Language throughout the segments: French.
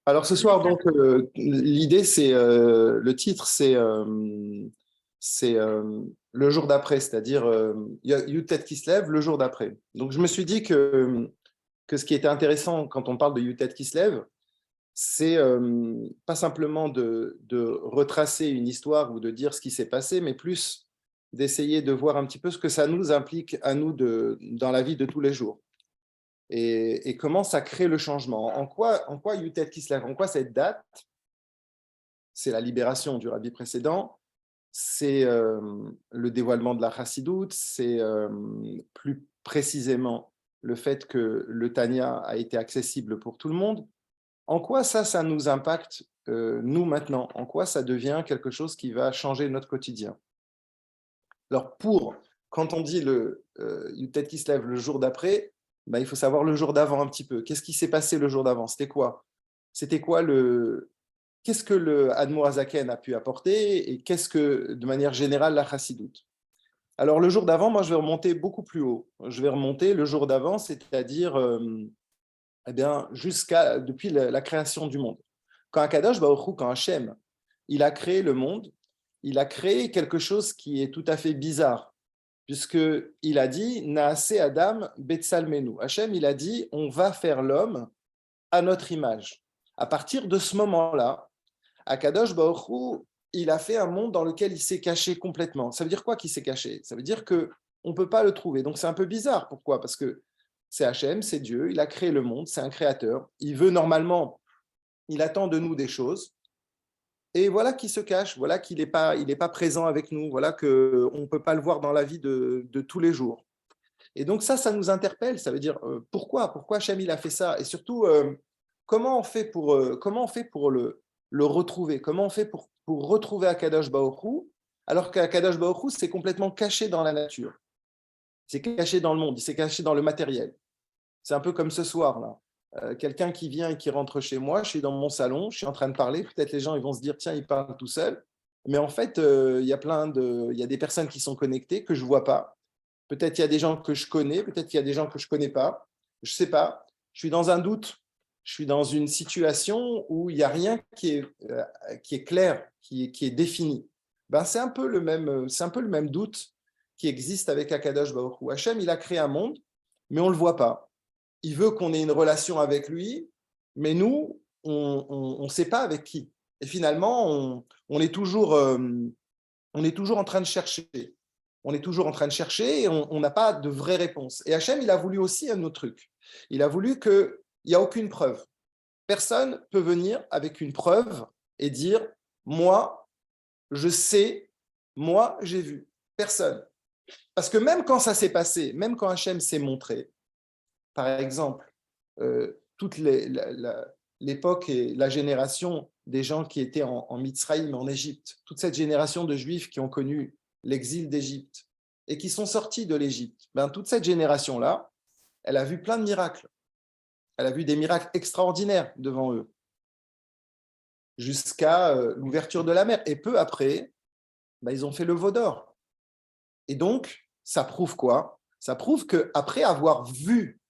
Alors ce soir, donc, l'idée, c'est le titre, c'est le jour d'après, c'est-à-dire Yutet qui se lève le jour d'après. Donc je me suis dit que ce qui était intéressant quand on parle de Yutet qui se lève, c'est pas simplement de retracer une histoire ou de dire ce qui s'est passé, mais plus d'essayer de voir un petit peu ce que ça nous implique à nous dans la vie de tous les jours. Et comment ça crée le changement. En quoi Yutet Kislev, en quoi cette date, c'est la libération du rabbi précédent, c'est le dévoilement de la chassidoute, c'est plus précisément le fait que le Tanya a été accessible pour tout le monde. En quoi ça nous impacte, nous maintenant? En quoi ça devient quelque chose qui va changer notre quotidien? Alors, quand on dit le Yutet qui se lève le jour d'après, ben, il faut savoir le jour d'avant un petit peu. Qu'est-ce qui s'est passé le jour d'avant? C'était quoi? Qu'est-ce que le Admour Azaken a pu apporter et qu'est-ce que, de manière générale, la Chassidoute? Alors, le jour d'avant, moi, je vais remonter beaucoup plus haut. Je vais remonter le jour d'avant, c'est-à-dire eh bien, depuis la création du monde. Quand Akadosh Baruch Hu, quand Hachem, il a créé le monde, il a créé quelque chose qui est tout à fait bizarre, puisqu'il a dit « Naase Adam Betsalmenu ». Hachem, il a dit « On va faire l'homme à notre image ». À partir de ce moment-là, Akadosh Baruch Hu, il a fait un monde dans lequel il s'est caché complètement. Ça veut dire quoi qu'il s'est caché? Ça veut dire qu'on ne peut pas le trouver. Donc c'est un peu bizarre. Pourquoi? Parce que c'est Hachem, c'est Dieu, il a créé le monde, c'est un créateur. Il veut normalement, il attend de nous des choses. Et voilà qu'il se cache, voilà qu'il n'est pas présent avec nous, voilà qu'on ne peut pas le voir dans la vie de tous les jours. Et donc ça nous interpelle, ça veut dire pourquoi Hachem il a fait ça? Et surtout, comment on fait pour le retrouver? Comment on fait pour retrouver Akadosh Baruch Hu, alors qu'Akadosh Baruch Hu, c'est complètement caché dans la nature. C'est caché dans le monde, c'est caché dans le matériel. C'est un peu comme ce soir, là. Quelqu'un qui vient et qui rentre chez moi, je suis dans mon salon, je suis en train de parler, peut-être les gens ils vont se dire, tiens, il parle tout seul. Mais en fait, il y a des personnes qui sont connectées que je ne vois pas. Peut-être il y a des gens que je connais, peut-être il y a des gens que je ne connais pas. Je ne sais pas. Je suis dans un doute. Je suis dans une situation où il n'y a rien qui est clair, qui est défini. Ben, c'est un peu le même doute qui existe avec Akadosh Baruch Hu. Hachem, il a créé un monde, mais on ne le voit pas. Il veut qu'on ait une relation avec lui, mais nous, on ne sait pas avec qui. Et finalement, on est toujours en train de chercher. On est toujours en train de chercher et on n'a pas de vraie réponse. Et Hachem, il a voulu aussi un autre truc. Il a voulu qu'il n'y a aucune preuve. Personne ne peut venir avec une preuve et dire « moi, je sais, moi, j'ai vu ». Personne. Parce que même quand ça s'est passé, même quand Hachem s'est montré, par exemple, toute l'époque et la génération des gens qui étaient en Mitzraïm, en Égypte, toute cette génération de Juifs qui ont connu l'exil d'Égypte et qui sont sortis de l'Égypte, ben, toute cette génération-là, elle a vu plein de miracles. Elle a vu des miracles extraordinaires devant eux, jusqu'à l'ouverture de la mer. Et peu après, ben, ils ont fait le veau d'or. Et donc, ça prouve quoi? Ça prouve qu'après avoir vu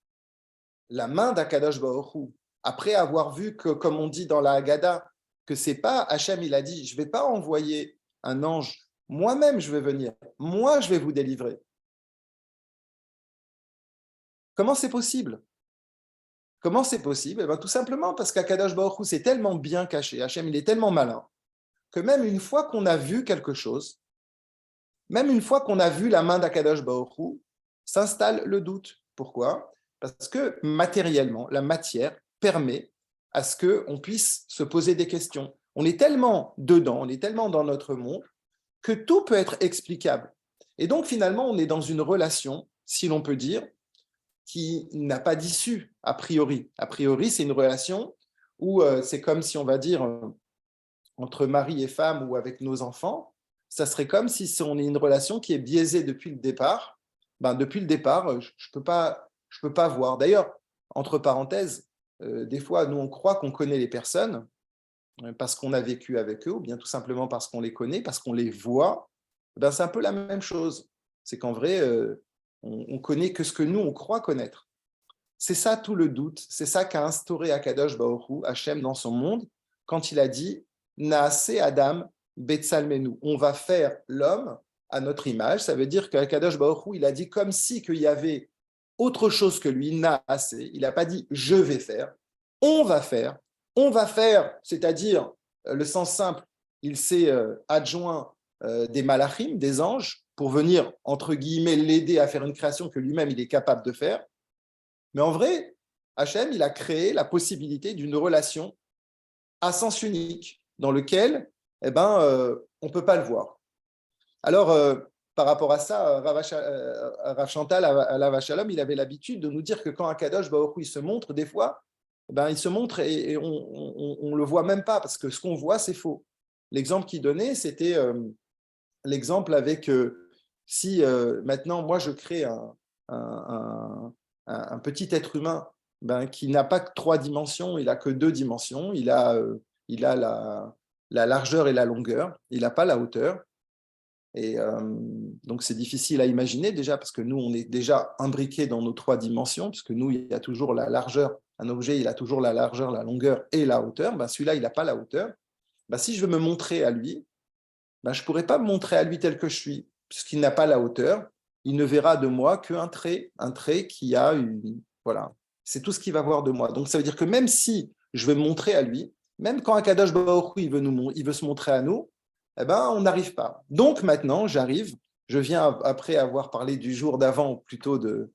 la main d'Akadosh Baruch Hu, après avoir vu que, comme on dit dans la Haggadah, que c'est pas Hachem, il a dit, je ne vais pas envoyer un ange, moi-même je vais venir, moi je vais vous délivrer. Comment c'est possible? Comment c'est possible? Eh bien, tout simplement parce qu'Akadosh Baruch Hu, c'est tellement bien caché, Hachem, il est tellement malin, que même une fois qu'on a vu quelque chose, même une fois qu'on a vu la main d'Akadosh Baruch Hu, s'installe le doute. Pourquoi? Parce que matériellement, la matière permet à ce qu'on puisse se poser des questions. On est tellement dedans, on est tellement dans notre monde, que tout peut être explicable. Et donc finalement, on est dans une relation, si l'on peut dire, qui n'a pas d'issue a priori. A priori, c'est une relation où c'est comme si on va dire entre mari et femme ou avec nos enfants, ça serait comme si on est une relation qui est biaisée depuis le départ. Ben, depuis le départ, je ne peux pas voir. D'ailleurs, entre parenthèses, des fois, nous, on croit qu'on connaît les personnes parce qu'on a vécu avec eux, ou bien tout simplement parce qu'on les connaît, parce qu'on les voit. Ben, c'est un peu la même chose. C'est qu'en vrai, on connaît que ce que nous, on croit connaître. C'est ça tout le doute, c'est ça qu'a instauré Akadosh Baruch Hu, Hachem, dans son monde, quand il a dit « Naase Adam Betsalmenu ». On va faire l'homme à notre image. Ça veut dire qu'Akadosh Baruch Hu, il a dit comme si qu'il y avait autre chose que lui, Naase. Il n'a pas dit « je vais faire ». On va faire. On va faire, c'est-à-dire, le sens simple, il s'est adjoint des malachim, des anges, pour venir, entre guillemets, l'aider à faire une création que lui-même, il est capable de faire. Mais en vrai, Hachem, il a créé la possibilité d'une relation à sens unique, dans lequel on ne peut pas le voir. Alors, par rapport à ça, Rav Chantal, alav Shalom, il avait l'habitude de nous dire que quand Akadosh Baruch Hu, il se montre, des fois, il se montre et on ne le voit même pas, parce que ce qu'on voit, c'est faux. L'exemple qu'il donnait, c'était l'exemple avec si maintenant, moi, je crée un petit être humain qui n'a pas que 3 dimensions, il n'a que 2 dimensions, il a la largeur et la longueur, il n'a pas la hauteur. Et donc, c'est difficile à imaginer déjà, parce que nous, on est déjà imbriqués dans nos 3 dimensions, puisque nous, il y a toujours la largeur, un objet, il a toujours la largeur, la longueur et la hauteur. Celui-là, il n'a pas la hauteur. Si je veux me montrer à lui, je ne pourrais pas me montrer à lui tel que je suis, puisqu'il n'a pas la hauteur. Il ne verra de moi qu'un trait qui a une... Voilà, c'est tout ce qu'il va voir de moi. Donc, ça veut dire que même si je veux me montrer à lui, même quand Akadosh Baruch Hu, il veut se montrer à nous, on n'arrive pas. Donc, maintenant, je viens, après avoir parlé du jour d'avant, ou plutôt du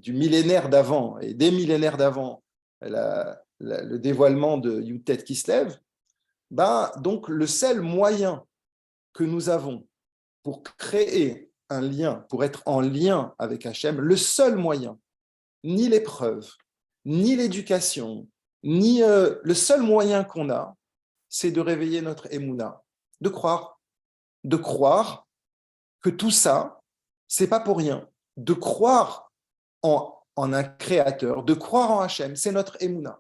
millénaire d'avant, et des millénaires d'avant, le dévoilement de Yutet qui se lève, donc, le seul moyen que nous avons pour créer un lien, pour être en lien avec Hachem, le seul moyen, ni l'épreuve, ni l'éducation, ni le seul moyen qu'on a, c'est de réveiller notre émouna, de croire que tout ça, c'est pas pour rien, de croire en un créateur, de croire en Hachem, c'est notre émouna.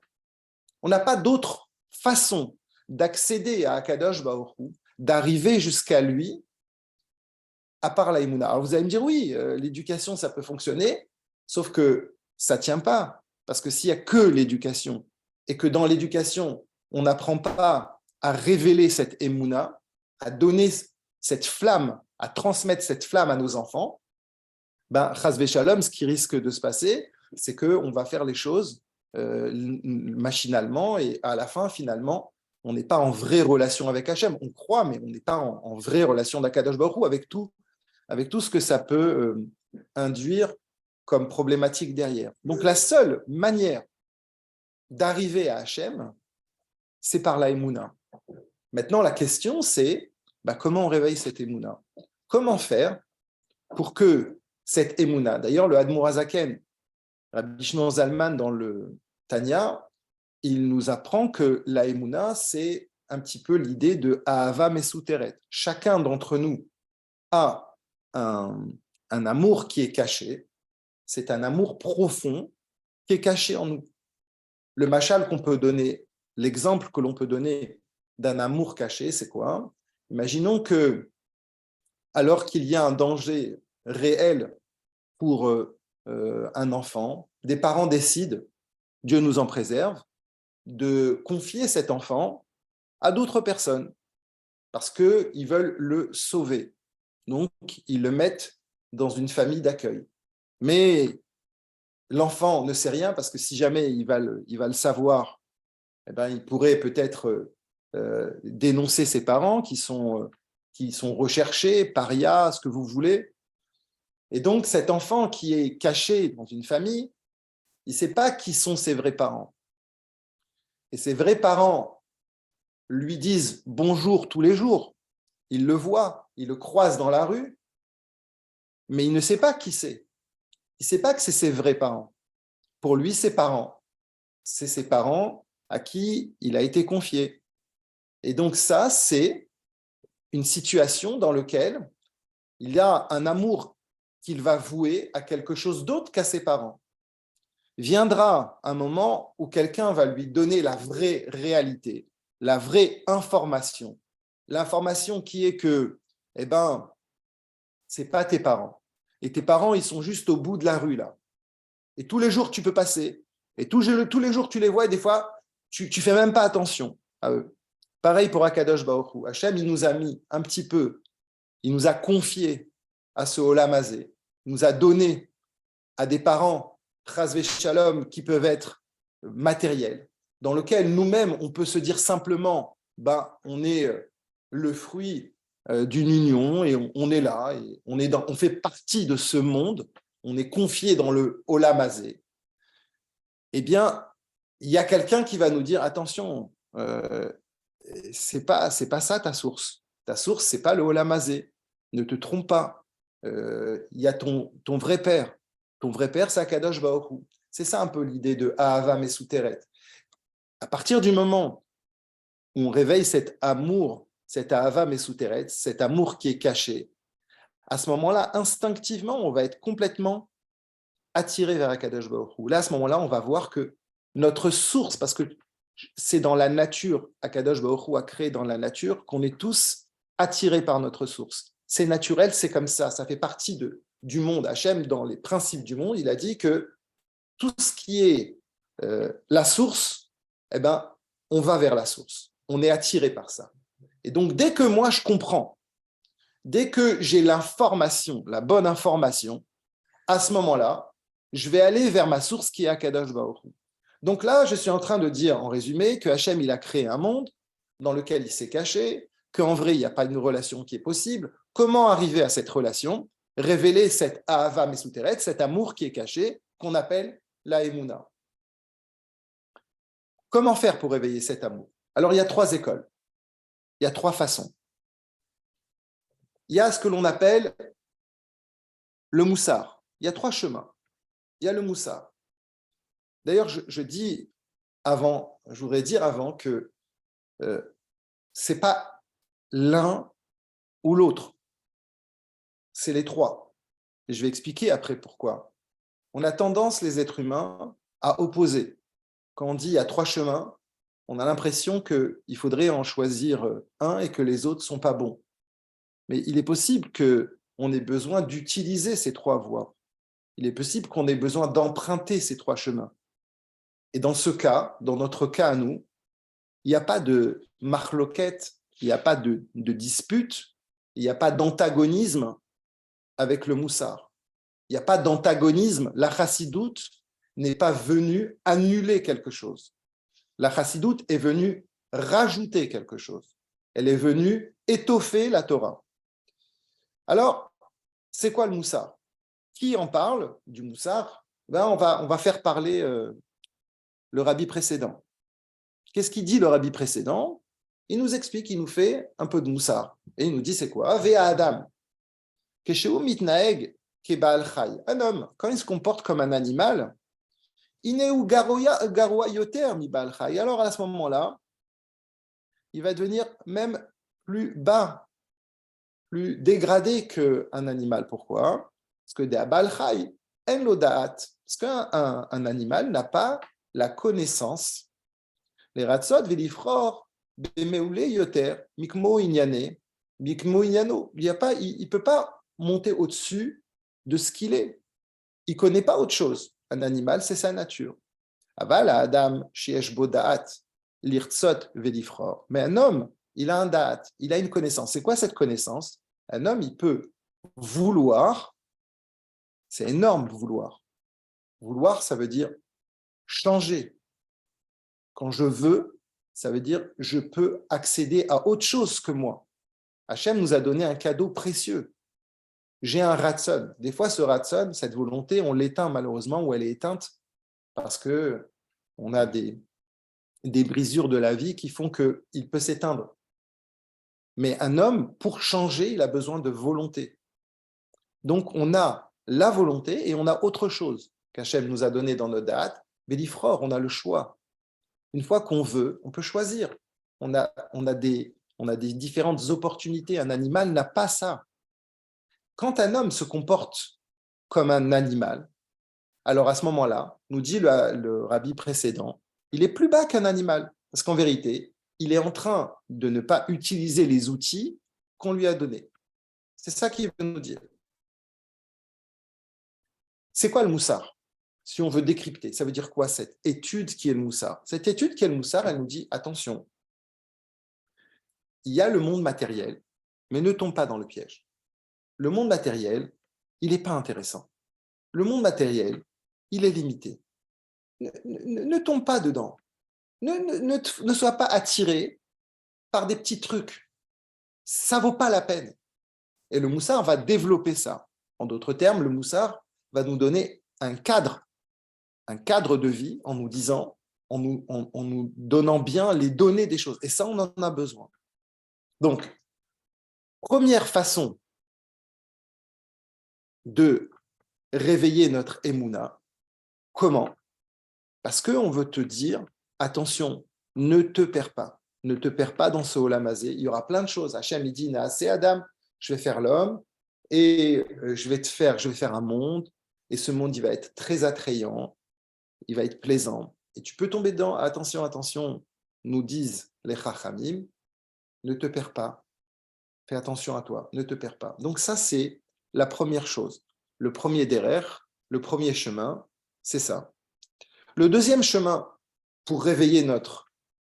On n'a pas d'autre façon d'accéder à Akadosh Baruch Hu, d'arriver jusqu'à lui, à part la émouna. Alors vous allez me dire, oui, l'éducation, ça peut fonctionner, sauf que ça ne tient pas. Parce que s'il n'y a que l'éducation, et que dans l'éducation, on n'apprend pas à révéler cette émouna, à donner cette flamme, à transmettre cette flamme à nos enfants, chas v'shalom, ce qui risque de se passer, c'est qu'on va faire les choses machinalement, et à la fin, finalement, on n'est pas en vraie relation avec Hachem. On croit, mais on n'est pas en vraie relation d'Akadosh Baruch Hu, avec tout ce que ça peut induire comme problématique derrière. Donc, la seule manière d'arriver à Hachem, c'est par la Emouna. Maintenant, la question, c'est comment on réveille cette Emouna? Comment faire pour que cette Emouna, d'ailleurs, le Admour Hazaken, Rabbi Shimon Zalman, dans le Tanya, il nous apprend que la Emouna, c'est un petit peu l'idée de Ahava Mesuteret. Chacun d'entre nous a un amour qui est caché, c'est un amour profond qui est caché en nous. Le machal qu'on peut donner, l'exemple que l'on peut donner d'un amour caché, c'est quoi? Imaginons que, alors qu'il y a un danger réel pour un enfant, des parents décident, Dieu nous en préserve, de confier cet enfant à d'autres personnes parce qu'ils veulent le sauver. Donc, ils le mettent dans une famille d'accueil. Mais l'enfant ne sait rien parce que si jamais il va le savoir, il pourrait peut-être dénoncer ses parents qui sont recherchés, parias, ce que vous voulez. Et donc, cet enfant qui est caché dans une famille, il ne sait pas qui sont ses vrais parents. Et ses vrais parents lui disent bonjour tous les jours. Il le voit, il le croise dans la rue, mais il ne sait pas qui c'est. Il ne sait pas que c'est ses vrais parents. Pour lui, ses parents, c'est ses parents à qui il a été confié. Et donc ça, c'est une situation dans laquelle il y a un amour qu'il va vouer à quelque chose d'autre qu'à ses parents. Viendra un moment où quelqu'un va lui donner la vraie réalité, la vraie information. L'information qui est que, c'est pas tes parents. Et tes parents, ils sont juste au bout de la rue, là. Et tous les jours, tu peux passer. Et tous les jours, tu les vois. Et des fois, tu ne fais même pas attention à eux. Pareil pour Akadosh Baruch Hu. Hachem, il nous a mis un petit peu, il nous a confié à ce Olam Hazé. Il nous a donné à des parents, Chas Shalom, qui peuvent être matériels, dans lequel nous-mêmes, on peut se dire simplement, on est le fruit d'une union et on est là, et on fait partie de ce monde, on est confié dans le Olam Hazé. Eh bien, il y a quelqu'un qui va nous dire, attention, c'est pas ça ta source. Ta source, c'est pas le Olam Hazé. Ne te trompe pas. Il y a ton vrai père. Ton vrai père, c'est Akadosh Baruch Hu. C'est ça un peu l'idée de Ahava Mesuteret. À partir du moment où on réveille cet amour, cet Ahava Mesuteret, cet amour qui est caché, à ce moment-là, instinctivement, on va être complètement attiré vers Akadosh Baruch Hu. Là, à ce moment-là, on va voir que notre source, parce que c'est dans la nature, Akadosh Baruch Hu a créé dans la nature, qu'on est tous attirés par notre source. C'est naturel, c'est comme ça fait partie du monde. Hachem, dans les principes du monde, il a dit que tout ce qui est la source, on va vers la source. On est attiré par ça. Et donc, dès que moi, je comprends, dès que j'ai l'information, la bonne information, à ce moment-là, je vais aller vers ma source qui est Akadosh Baruch Hu. Donc là, je suis en train de dire, en résumé, que Hachem, il a créé un monde dans lequel il s'est caché, qu'en vrai, il n'y a pas une relation qui est possible. Comment arriver à cette relation? Révéler cette Ahava Mesuteret, cet amour qui est caché, qu'on appelle la Emouna. Comment faire pour réveiller cet amour? Alors, il y a 3 écoles. Il y a 3 façons. Il y a ce que l'on appelle le moussar. Il y a 3 chemins. Il y a le moussar. D'ailleurs, je voudrais dire avant que ce n'est pas l'un ou l'autre, c'est les 3. Et je vais expliquer après pourquoi. On a tendance, les êtres humains, à opposer. Quand on dit il y a 3 chemins, on a l'impression qu'il faudrait en choisir un et que les autres ne sont pas bons. Mais il est possible qu'on ait besoin d'utiliser ces 3 voies. Il est possible qu'on ait besoin d'emprunter ces 3 chemins. Et dans ce cas, dans notre cas à nous, il n'y a pas de marloquette, il n'y a pas de dispute, il n'y a pas d'antagonisme avec le moussar. Il n'y a pas d'antagonisme. La chassidoute n'est pas venue annuler quelque chose. La chassidoute est venue rajouter quelque chose. Elle est venue étoffer la Torah. Alors, c'est quoi le moussar? Qui en parle du moussar? On va faire parler le rabbi précédent. Qu'est-ce qu'il dit le rabbi précédent? Il nous explique, il nous fait un peu de moussar. Et il nous dit c'est quoi? Vea Adam. Keshehu mitnaeg kebaal chai. Un homme, quand il se comporte comme un animal, ineu garoa yoter mi baal chai. Alors à ce moment-là, il va devenir même plus bas, plus dégradé qu'un animal. Pourquoi? Parce que de baal chai, en lo da'at. Parce qu'un animal n'a pas la connaissance. Les ratzot velifror bemeule yoter mikmo inyane mikmo inyano. Il ne peut pas monter au-dessus de ce qu'il est. Il ne connaît pas autre chose. Un animal, c'est sa nature. Aval adam sheyesh bo da'at lirtzot velifror. Mais un homme, il a un da'at, il a une connaissance. C'est quoi cette connaissance? Un homme, il peut vouloir. C'est énorme, vouloir. Vouloir, ça veut dire changer. Quand je veux, ça veut dire je peux accéder à autre chose que moi. Hachem nous a donné un cadeau précieux. J'ai un ratson. Des fois, ce ratson, cette volonté, on l'éteint malheureusement ou elle est éteinte parce qu'on a des brisures de la vie qui font qu'il peut s'éteindre. Mais un homme, pour changer, il a besoin de volonté. Donc, on a la volonté et on a autre chose qu'Hachem nous a donné dans notre date. Bélifror, on a le choix. Une fois qu'on veut, on peut choisir. On a des différentes opportunités. Un animal n'a pas ça. Quand un homme se comporte comme un animal, alors à ce moment-là, nous dit le rabbi précédent, il est plus bas qu'un animal. Parce qu'en vérité, il est en train de ne pas utiliser les outils qu'on lui a donnés. C'est ça qu'il veut nous dire. C'est quoi le moussar? si on veut décrypter, ça veut dire quoi cette étude qui est le Moussar? Cette étude qui est le Moussar, elle nous dit, attention, il y a le monde matériel, mais ne tombe pas dans le piège. Le monde matériel, il n'est pas intéressant. Le monde matériel, il est limité. Ne tombe pas dedans. Ne sois pas attiré par des petits trucs. Ça ne vaut pas la peine. Et le Moussar va développer ça. En d'autres termes, le Moussar va nous donner un cadre de vie en nous disant, en nous donnant bien les données des choses. Et ça, on en a besoin. Donc, première façon de réveiller notre émouna. Comment? Parce qu'on veut te dire, attention, ne te perds pas. Ne te perds pas dans ce olamazé. Il y aura plein de choses. Hachem, il dit, Naaseh Adam, je vais faire l'homme et je vais faire un monde. Et ce monde, il va être très attrayant. Il va être plaisant. Et tu peux tomber dedans. Attention, attention, nous disent les Chachamim, ne te perds pas. Fais attention à toi, ne te perds pas. Donc ça, c'est la première chose. Le premier derrière, le premier chemin, c'est ça. Le deuxième chemin pour réveiller notre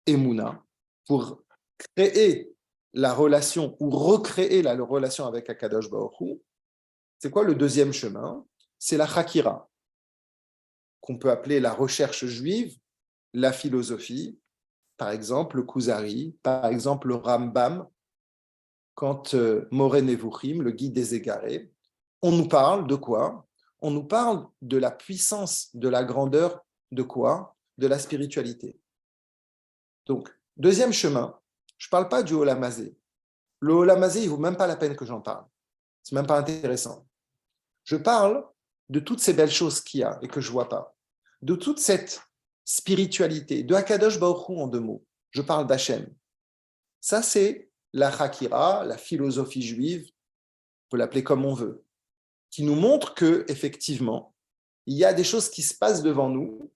émouna, pour créer la relation ou recréer la relation avec Akadosh Baruch Hu, c'est quoi le deuxième chemin? C'est la Chakira, qu'on peut appeler la recherche juive, la philosophie, par exemple le Kuzari, par exemple le Rambam, quand Moreh Nevuchim, le guide des égarés, on nous parle de quoi? On nous parle de la puissance, de la grandeur, de quoi? De la spiritualité. Donc, deuxième chemin, je ne parle pas du Olamazé. Le Olamazé, il ne vaut même pas la peine que j'en parle. Ce n'est même pas intéressant. Je parle de toutes ces belles choses qu'il y a et que je ne vois pas. De toute cette spiritualité, de Akadosh Baruch Hu en deux mots. Je parle d'Hachem. Ça, c'est la Hakira, la philosophie juive, on peut l'appeler comme on veut, qui nous montre qu'effectivement, il y a des choses qui se passent devant nous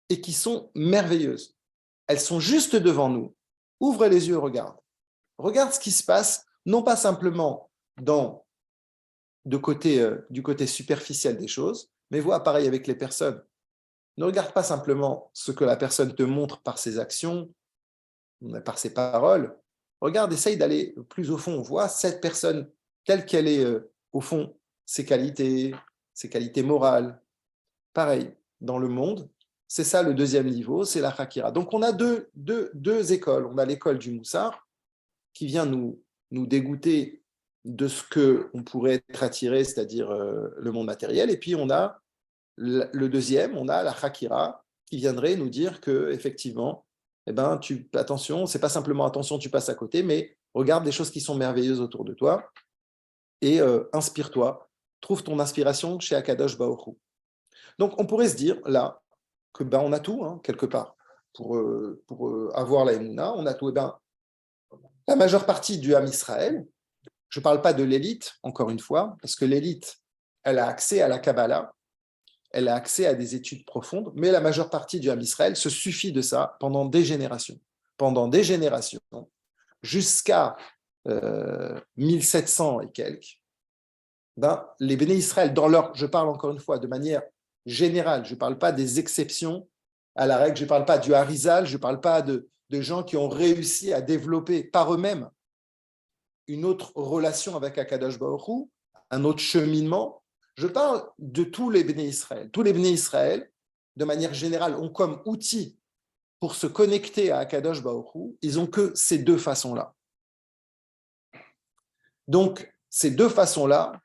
et qui sont merveilleuses. Elles sont juste devant nous. Ouvre les yeux, regarde. Regarde ce qui se passe, non pas simplement du côté superficiel des choses, mais vois pareil avec les personnes. Ne regarde pas simplement ce que la personne te montre par ses actions, par ses paroles. Regarde, essaye d'aller plus au fond. Vois cette personne telle qu'elle est au fond, ses qualités morales. Pareil, dans le monde, c'est ça le deuxième niveau, c'est la Hakira. Donc on a deux écoles. On a l'école du Moussar, qui vient nous dégoûter de ce qu'on pourrait être attiré, c'est-à-dire le monde matériel. Et puis on a le deuxième, on a la Hakira, qui viendrait nous dire que effectivement, eh ben, attention, c'est pas simplement attention, tu passes à côté, mais regarde les choses qui sont merveilleuses autour de toi et inspire-toi. Trouve ton inspiration chez Akadosh Baruch Hu. Donc, on pourrait se dire là que on a tout, hein, quelque part, pour avoir la Emouna, on a tout. La majeure partie du Ham Israël, je ne parle pas de l'élite, encore une fois, parce que l'élite, elle a accès à la Kabbalah, elle a accès à des études profondes, mais la majeure partie du Ham Israël se suffit de ça pendant des générations. Pendant des générations, jusqu'à 1700 et quelques, les Béné Israël, je parle encore une fois de manière générale, je ne parle pas des exceptions à la règle, je ne parle pas du Harizal, je ne parle pas de gens qui ont réussi à développer par eux-mêmes une autre relation avec Akadosh Baruch Hu, un autre cheminement. Je parle de tous les Béné Israël. Tous les Béné Israël, de manière générale, ont comme outil pour se connecter à Akadosh Baruch Hu, ils n'ont que ces deux façons-là. Donc, ces deux façons-là,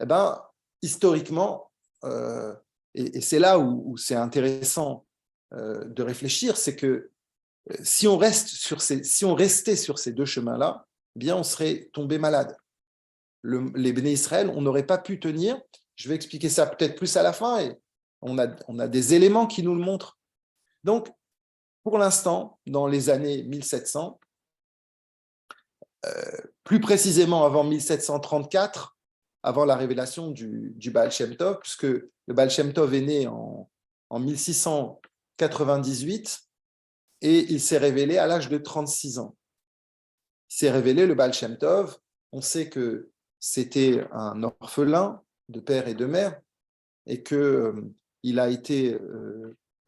eh ben, historiquement, et c'est là où c'est intéressant de réfléchir, c'est que si on restait sur ces deux chemins-là, eh bien, on serait tombé malade. Les Béné Israël, on n'aurait pas pu tenir. Je vais expliquer ça peut-être plus à la fin, et on a des éléments qui nous le montrent. Donc, pour l'instant, dans les années 1700, plus précisément avant 1734, avant la révélation du Baal Shem Tov, puisque le Baal Shem Tov est né en 1698 et il s'est révélé à l'âge de 36 ans. Il s'est révélé, le Baal Shem Tov, on sait que c'était un orphelin de père et de mère et que il a été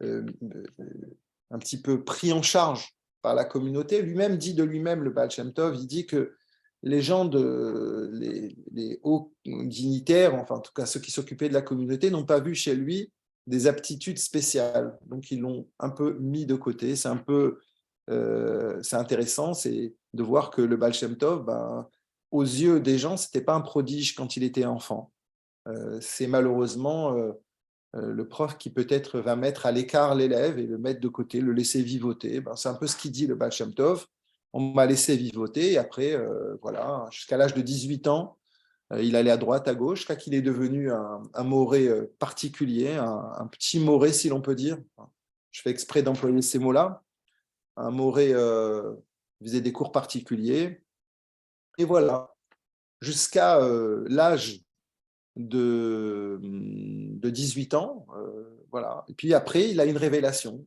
un petit peu pris en charge par la communauté. Lui-même dit de lui-même, le Baal Shem Tov, il dit que les gens, les hauts dignitaires, enfin en tout cas ceux qui s'occupaient de la communauté, n'ont pas vu chez lui des aptitudes spéciales. Donc ils l'ont un peu mis de côté. C'est un peu, c'est intéressant, c'est de voir que le Baal Shem Tov, ben, aux yeux des gens, c'était pas un prodige quand il était enfant. C'est malheureusement le prof qui peut-être va mettre à l'écart l'élève et le mettre de côté, le laisser vivoter. Ben, c'est un peu ce qu'il dit le Baal Shem Tov. On m'a laissé vivoter et après, voilà, jusqu'à l'âge de 18 ans, il allait à droite, à gauche, jusqu'à qu'il est devenu un moré particulier, un petit moré si l'on peut dire. Je fais exprès d'employer ces mots-là. Un moré faisait des cours particuliers. Et voilà, jusqu'à l'âge de 18 ans. Voilà. Et puis après, il a une révélation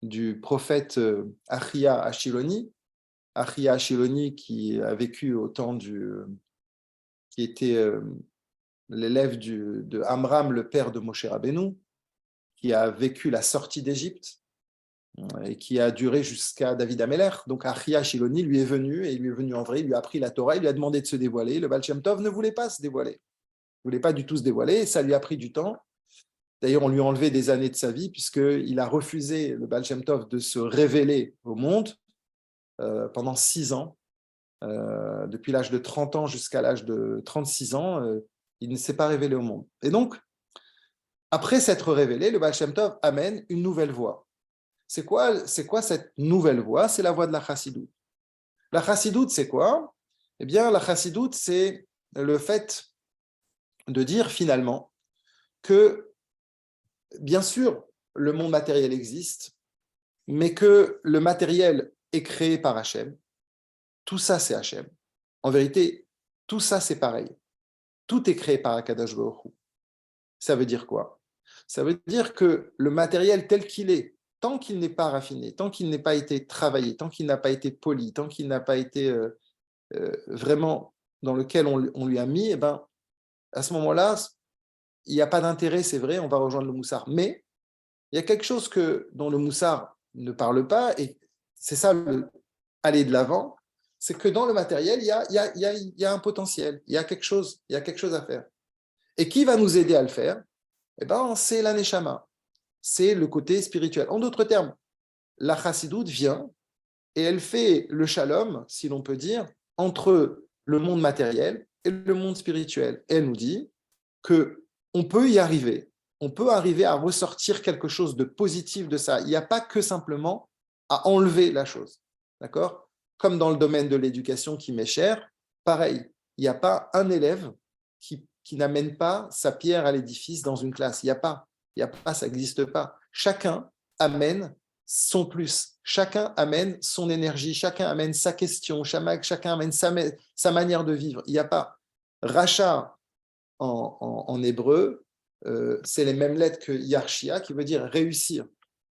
du prophète Achia Ashiloni. Achia Ashiloni qui a vécu au temps qui était l'élève de Amram, le père de Moshe Rabbeinu, qui a vécu la sortie d'Égypte et qui a duré jusqu'à David Ameller. Donc Achia Shiloni lui est venu, et il lui est venu en vrai, il lui a appris la Torah, il lui a demandé de se dévoiler. Le Baal Shem Tov ne voulait pas se dévoiler. Il ne voulait pas du tout se dévoiler, et ça lui a pris du temps. D'ailleurs, on lui a enlevé des années de sa vie, puisqu'il a refusé, le Baal Shem Tov, de se révéler au monde pendant 6 ans. Depuis l'âge de 30 ans jusqu'à l'âge de 36 ans, il ne s'est pas révélé au monde. Et donc, après s'être révélé, le Baal Shem Tov amène une nouvelle voie. C'est quoi cette nouvelle voie? C'est la voie de la chassidoute. La chassidoute, c'est quoi? Eh bien, la chassidoute, c'est le fait de dire finalement que, bien sûr, le monde matériel existe, mais que le matériel est créé par Hachem. Tout ça, c'est Hachem. En vérité, tout ça, c'est pareil. Tout est créé par Akadosh Baruch Hu. Ça veut dire quoi? Ça veut dire que le matériel tel qu'il est, tant qu'il n'est pas raffiné, tant qu'il n'a pas été travaillé, tant qu'il n'a pas été poli, tant qu'il n'a pas été vraiment dans lequel on lui a mis, eh ben, à ce moment-là, il n'y a pas d'intérêt, c'est vrai, on va rejoindre le moussard. Mais il y a quelque chose dont le moussard ne parle pas, et c'est ça, aller de l'avant, c'est que dans le matériel, il y a un potentiel, il y a quelque chose à faire. Et qui va nous aider à le faire? Eh ben, c'est la neshama, c'est le côté spirituel. En d'autres termes, la chassidoute vient et elle fait le shalom, si l'on peut dire, entre le monde matériel et le monde spirituel. Et elle nous dit qu'on peut y arriver, on peut arriver à ressortir quelque chose de positif de ça. Il n'y a pas que simplement à enlever la chose. D'accord? Comme dans le domaine de l'éducation qui m'est cher, pareil, il n'y a pas un élève qui n'amène pas sa pierre à l'édifice dans une classe. Il n'y a pas, ça n'existe pas. Chacun amène son plus, chacun amène son énergie, chacun amène sa question, chacun amène sa manière de vivre. Il n'y a pas. Racha en hébreu, c'est les mêmes lettres que Yarshia, qui veut dire réussir.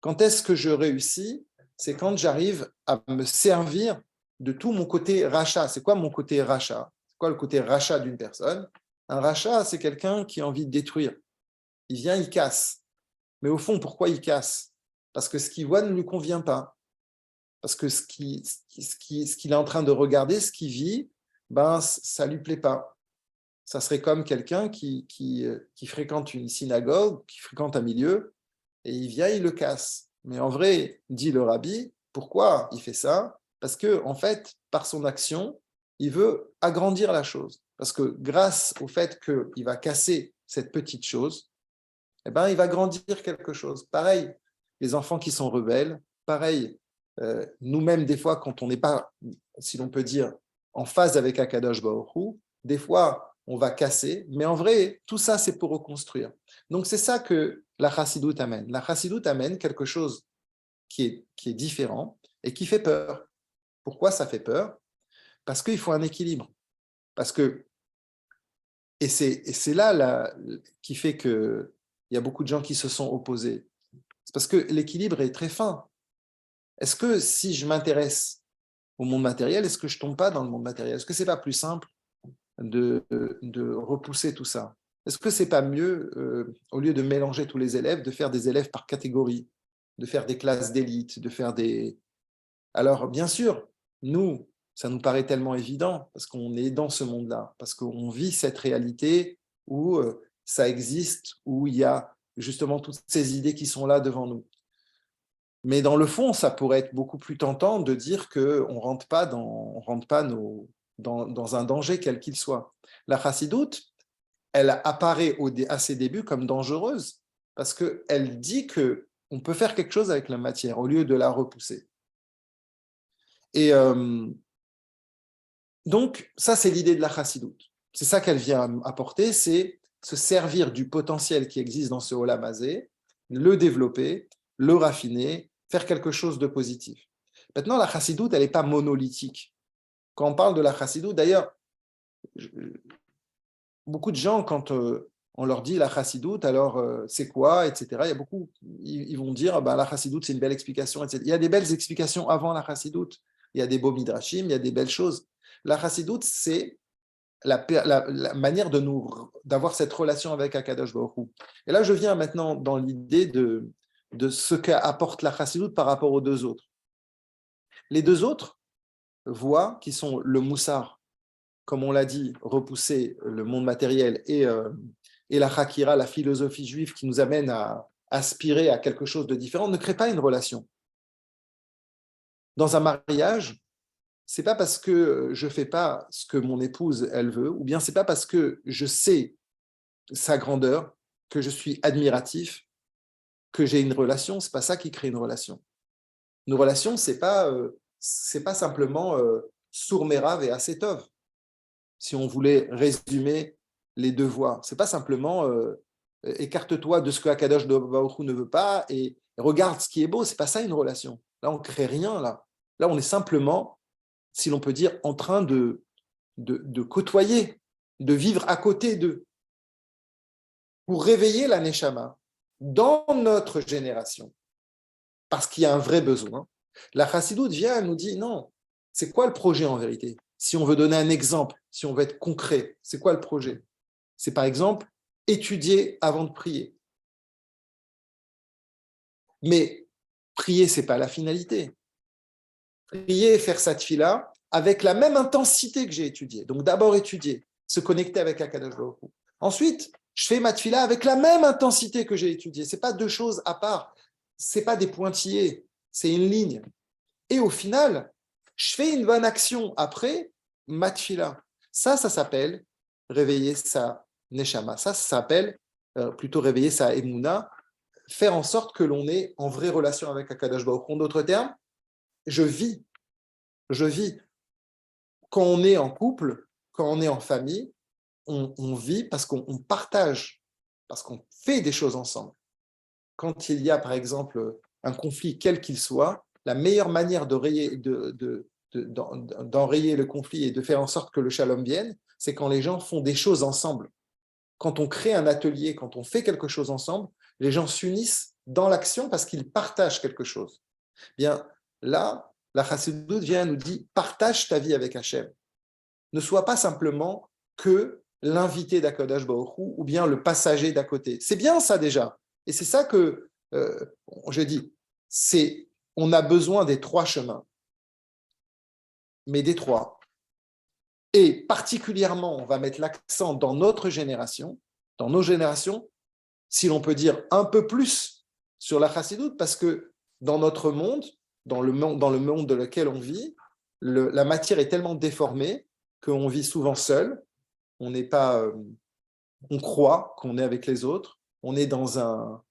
Quand est-ce que je réussis? C'est quand j'arrive à me servir de tout mon côté rachat. C'est quoi mon côté rachat? C'est quoi le côté rachat d'une personne? Un rachat, c'est quelqu'un qui a envie de détruire. Il vient, il casse. Mais au fond, pourquoi il casse? Parce que ce qu'il voit ne lui convient pas. Parce que ce qu'il est en train de regarder, ce qu'il vit, ben, ça ne lui plaît pas. Ça serait comme quelqu'un qui fréquente une synagogue, qui fréquente un milieu, et il vient, il le casse. Mais en vrai, dit le rabbi, pourquoi il fait ça? Parce que, en fait, par son action, il veut agrandir la chose. Parce que grâce au fait qu'il va casser cette petite chose, eh ben, il va grandir quelque chose. Pareil, les enfants qui sont rebelles, pareil, nous-mêmes, des fois, quand on n'est pas, si l'on peut dire, en phase avec Akadosh Baruch Hu, des fois, on va casser, mais en vrai, tout ça, c'est pour reconstruire. Donc, c'est ça que la chassidoute amène. La chassidoute amène quelque chose qui est différent et qui fait peur. Pourquoi ça fait peur? Parce qu'il faut un équilibre. Parce que, et c'est là qui fait qu'il y a beaucoup de gens qui se sont opposés. C'est parce que l'équilibre est très fin. Est-ce que si je m'intéresse au monde matériel, est-ce que je ne tombe pas dans le monde matériel? Est-ce que ce n'est pas plus simple de repousser tout ça? Est-ce que c'est pas mieux, au lieu de mélanger tous les élèves, de faire des élèves par catégorie, de faire des classes d'élite, de faire des… Alors, bien sûr, nous, ça nous paraît tellement évident parce qu'on est dans ce monde-là, parce qu'on vit cette réalité où ça existe, où il y a justement toutes ces idées qui sont là devant nous. Mais dans le fond, ça pourrait être beaucoup plus tentant de dire qu'on ne rentre pas, dans un danger quel qu'il soit. La chassidoute, elle apparaît à ses débuts comme dangereuse parce qu'elle dit qu'on peut faire quelque chose avec la matière au lieu de la repousser. Et donc, ça, c'est l'idée de la chassidoute. C'est ça qu'elle vient apporter, c'est se servir du potentiel qui existe dans ce olam hazé, le développer, le raffiner, faire quelque chose de positif. Maintenant, la chassidoute, elle n'est pas monolithique. Quand on parle de la chassidoute, d'ailleurs, beaucoup de gens, quand on leur dit la chassidoute, alors c'est quoi, etc., il y a beaucoup, ils vont dire, la chassidoute, c'est une belle explication, etc. Il y a des belles explications avant la chassidoute. Il y a des beaux midrashim, il y a des belles choses. La chassidoute, c'est la manière d'avoir cette relation avec Akadosh Baruch Hu. Et là, je viens maintenant dans l'idée de ce qu'apporte la chassidoute par rapport aux deux autres. Les deux autres voies, qui sont le moussar, comme on l'a dit, repousser le monde matériel, et la chakira, la philosophie juive qui nous amène à aspirer à quelque chose de différent, ne crée pas une relation. Dans un mariage, c'est pas parce que je fais pas ce que mon épouse elle veut, ou bien c'est pas parce que je sais sa grandeur que je suis admiratif que j'ai une relation. C'est pas ça qui crée une relation. Une relation, c'est pas simplement sourd merav et asetov. Si on voulait résumer les deux voies, c'est pas simplement écarte-toi de ce que Akadosh Baruch Hu ne veut pas et regarde ce qui est beau. C'est pas ça une relation. Là, on crée rien. Là, on est simplement, si l'on peut dire, en train de côtoyer, de vivre à côté d'eux, pour réveiller la Neshama dans notre génération, parce qu'il y a un vrai besoin. La Chassidoute vient et nous dit, non, c'est quoi le projet en vérité? Si on veut donner un exemple, si on veut être concret, c'est quoi le projet? C'est par exemple étudier avant de prier. Mais prier, ce n'est pas la finalité. Prier et faire sa tfila avec la même intensité que j'ai étudié. Donc d'abord étudier, se connecter avec Akadosh Baruch Hu. Ensuite, je fais ma tfila avec la même intensité que j'ai étudié. Ce n'est pas deux choses à part. Ce n'est pas des pointillés. C'est une ligne. Et au final, je fais une bonne action après ma tfila. Ça s'appelle réveiller sa neshama. Ça s'appelle plutôt réveiller sa emuna, faire en sorte que l'on est en vraie relation avec Akadosh Baruch Hu. En d'autres termes, je vis. Quand on est en couple, quand on est en famille, on vit parce qu'on partage, parce qu'on fait des choses ensemble. Quand il y a, par exemple, un conflit, quel qu'il soit, la meilleure manière d'enrayer le conflit et de faire en sorte que le shalom vienne, c'est quand les gens font des choses ensemble. Quand on crée un atelier, quand on fait quelque chose ensemble, les gens s'unissent dans l'action parce qu'ils partagent quelque chose. Bien, là, la Chassidoute vient et nous dit « partage ta vie avec Hachem ». Ne sois pas simplement que l'invité d'Akadosh Baruch Hu ou bien le passager d'à côté. C'est bien ça déjà. Et c'est ça que je dis. On a besoin des trois chemins, mais des trois. Et particulièrement, on va mettre l'accent dans notre génération, dans nos générations, si l'on peut dire un peu plus sur la chassidoute, parce que dans notre monde, dans le monde dans lequel on vit, la matière est tellement déformée qu'on vit souvent seul, on n'est pas, on croit qu'on est avec les autres, on est dans un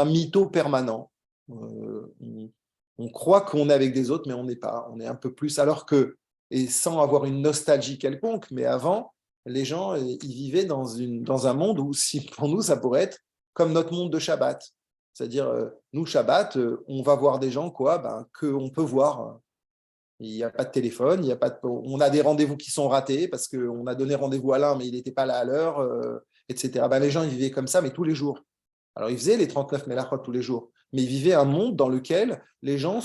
mytho permanent. On croit qu'on est avec des autres, mais on n'est pas. On est un peu plus, alors que, et sans avoir une nostalgie quelconque, mais avant, les gens, ils vivaient dans un monde où, si pour nous, ça pourrait être comme notre monde de Shabbat. C'est-à-dire, nous, Shabbat, on va voir des gens, qu'on peut voir. Il n'y a pas de téléphone, on a des rendez-vous qui sont ratés parce qu'on a donné rendez-vous à l'un, mais il n'était pas là à l'heure, etc. Les gens, ils vivaient comme ça, mais tous les jours. Alors, ils faisaient les 39 mélachot tous les jours, mais ils vivaient un monde dans lequel les gens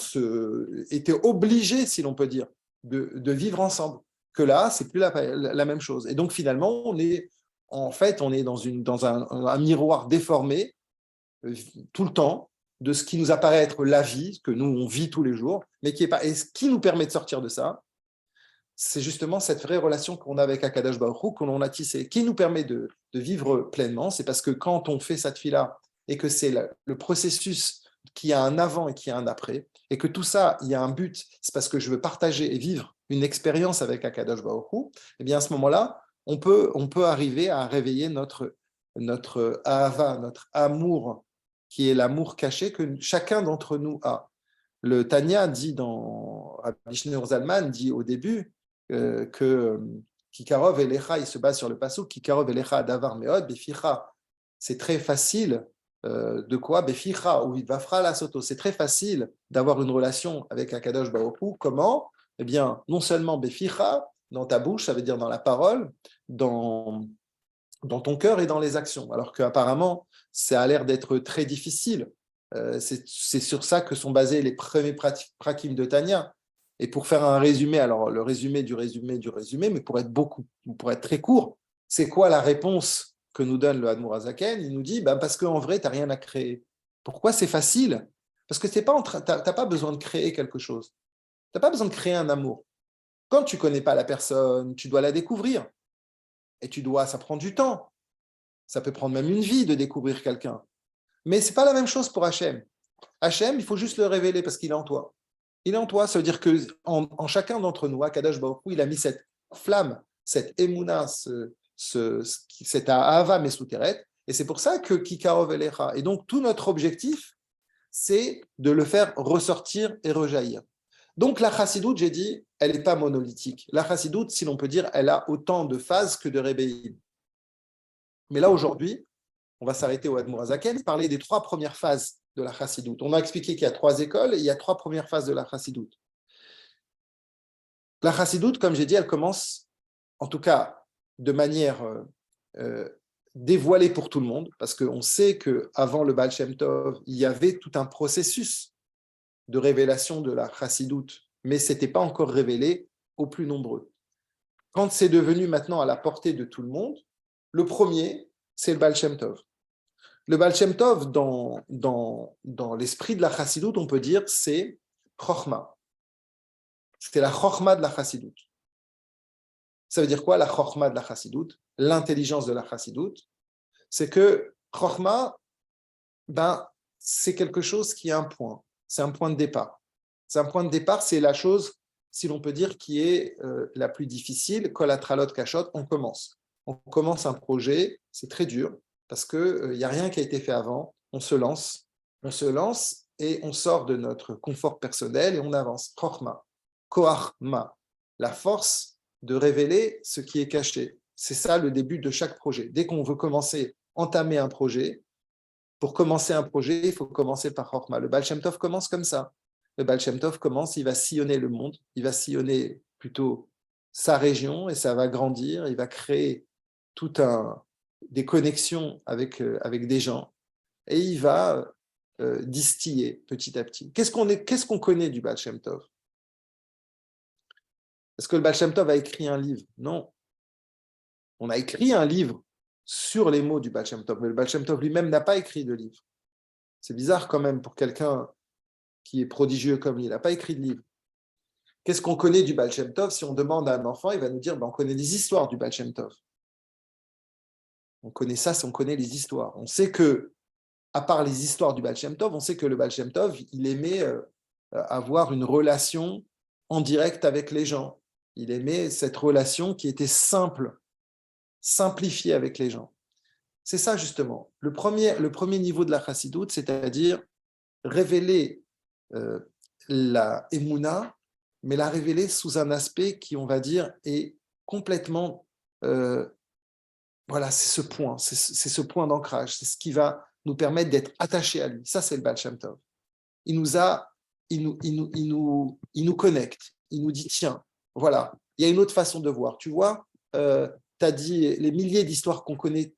étaient obligés, si l'on peut dire, de vivre ensemble. Que là, c'est plus la même chose. Et donc, finalement, en fait, on est dans un miroir déformé tout le temps de ce qui nous apparaît être la vie, que nous, on vit tous les jours, mais qui est pas. Et ce qui nous permet de sortir de ça, c'est justement cette vraie relation qu'on a avec Akadosh Baruch Hu, que l'on a tissée, qui nous permet de vivre pleinement. C'est parce que quand on fait cette fila et que c'est le processus qui a un avant et qui a un après, et que tout ça, il y a un but, c'est parce que je veux partager et vivre une expérience avec Akadosh Baruch Hu, et bien à ce moment-là, on peut arriver à réveiller notre ahava, notre amour, qui est l'amour caché que chacun d'entre nous a. Le Tanya dit Rabbi Shneur Zalman dit au début que Kikarov Elecha, il se base sur le pasuk Kikarov Elecha Davar Meod Beficha. C'est très facile de quoi Beficha ou Vafra la Soto. C'est très facile d'avoir une relation avec Akadosh Baruch Hu. Comment? Eh bien, non seulement Beficha, dans ta bouche, ça veut dire dans la parole, dans ton cœur et dans les actions. Alors qu'apparemment, ça a l'air d'être très difficile. C'est sur ça que sont basés les premiers prakim de Tanya. Et pour faire un résumé, alors le résumé du résumé du résumé, mais pour être très court, c'est quoi la réponse que nous donne le Admour Hazaken? Il nous dit, parce qu'en vrai, tu n'as rien à créer. Pourquoi c'est facile? Parce que tu n'as pas besoin de créer quelque chose. Tu n'as pas besoin de créer un amour. Quand tu ne connais pas la personne, tu dois la découvrir. Et ça prend du temps. Ça peut prendre même une vie de découvrir quelqu'un. Mais ce n'est pas la même chose pour Hachem. Hachem, il faut juste le révéler parce qu'il est en toi. Il est en toi, ça veut dire qu'en chacun d'entre nous, Akadosh Baruch Hu, il a mis cette flamme, cette émouna, cette ahava mesuteret, et c'est pour ça que Kikarov Elecha. Et donc, tout notre objectif, c'est de le faire ressortir et rejaillir. Donc, la chassidoute, j'ai dit, elle n'est pas monolithique. La chassidoute, si l'on peut dire, elle a autant de phases que de rébellion. Mais là, aujourd'hui, on va s'arrêter au Admour Hazaken, parler des 3 premières phases de la chassidoute. On a expliqué qu'il y a 3 écoles et il y a 3 premières phases de la chassidoute. La chassidoute, comme j'ai dit, elle commence, en tout cas, de manière dévoilée pour tout le monde, parce qu'on sait qu'avant le Baal Shem Tov, il y avait tout un processus de révélation de la chassidoute, mais ce n'était pas encore révélé aux plus nombreux. Quand c'est devenu maintenant à la portée de tout le monde, le premier, c'est le Baal Shem Tov. Le Baal Shem Tov, dans l'esprit de la chassidoute, on peut dire, c'est Chochma. C'est la Chochma de la chassidoute. Ça veut dire quoi, la Chochma de la chassidoute? L'intelligence de la chassidoute. C'est que Chochma, c'est quelque chose qui est un point. C'est un point de départ. C'est un point de départ, c'est la chose, si l'on peut dire, qui est la plus difficile. Kol hatralot kashot, on commence. On commence un projet, c'est très dur, parce qu'il n'y a rien qui a été fait avant. On se lance et on sort de notre confort personnel et on avance. Chochma, koachma, la force de révéler ce qui est caché. C'est ça le début de chaque projet. Dès qu'on veut entamer un projet, pour commencer un projet, il faut commencer par Chochma. Le Baal Shem Tov commence comme ça. Le Baal Shem Tov commence, il va sillonner le monde, il va sillonner plutôt sa région et ça va grandir, il va créer des connexions avec des gens et il va distiller petit à petit. Qu'est-ce qu'on connaît du Baal Shem Tov? Est-ce que le Baal Shem Tov a écrit un livre? Non. On a écrit un livre sur les mots du Baal Shem Tov, mais le Baal Shem Tov lui-même n'a pas écrit de livre. C'est bizarre quand même pour quelqu'un qui est prodigieux comme lui, il n'a pas écrit de livre. Qu'est-ce qu'on connaît du Baal Shem Tov? Si on demande à un enfant, il va nous dire on connaît des histoires du Baal Shem Tov. On connaît ça, on connaît les histoires. On sait que, à part les histoires du Baal Shem Tov, on sait que le Baal Shem Tov, il aimait avoir une relation en direct avec les gens. Il aimait cette relation qui était simple, simplifiée avec les gens. C'est ça justement. Le premier niveau de la chassidoute, c'est-à-dire révéler la Emouna, mais la révéler sous un aspect qui, on va dire, est complètement... voilà, c'est ce point d'ancrage, c'est ce qui va nous permettre d'être attachés à lui. Ça, c'est le Baal Shem Tov. Il nous connecte, il nous dit, tiens, voilà, il y a une autre façon de voir. Tu vois, tu as dit les milliers d'histoires qu'on connaît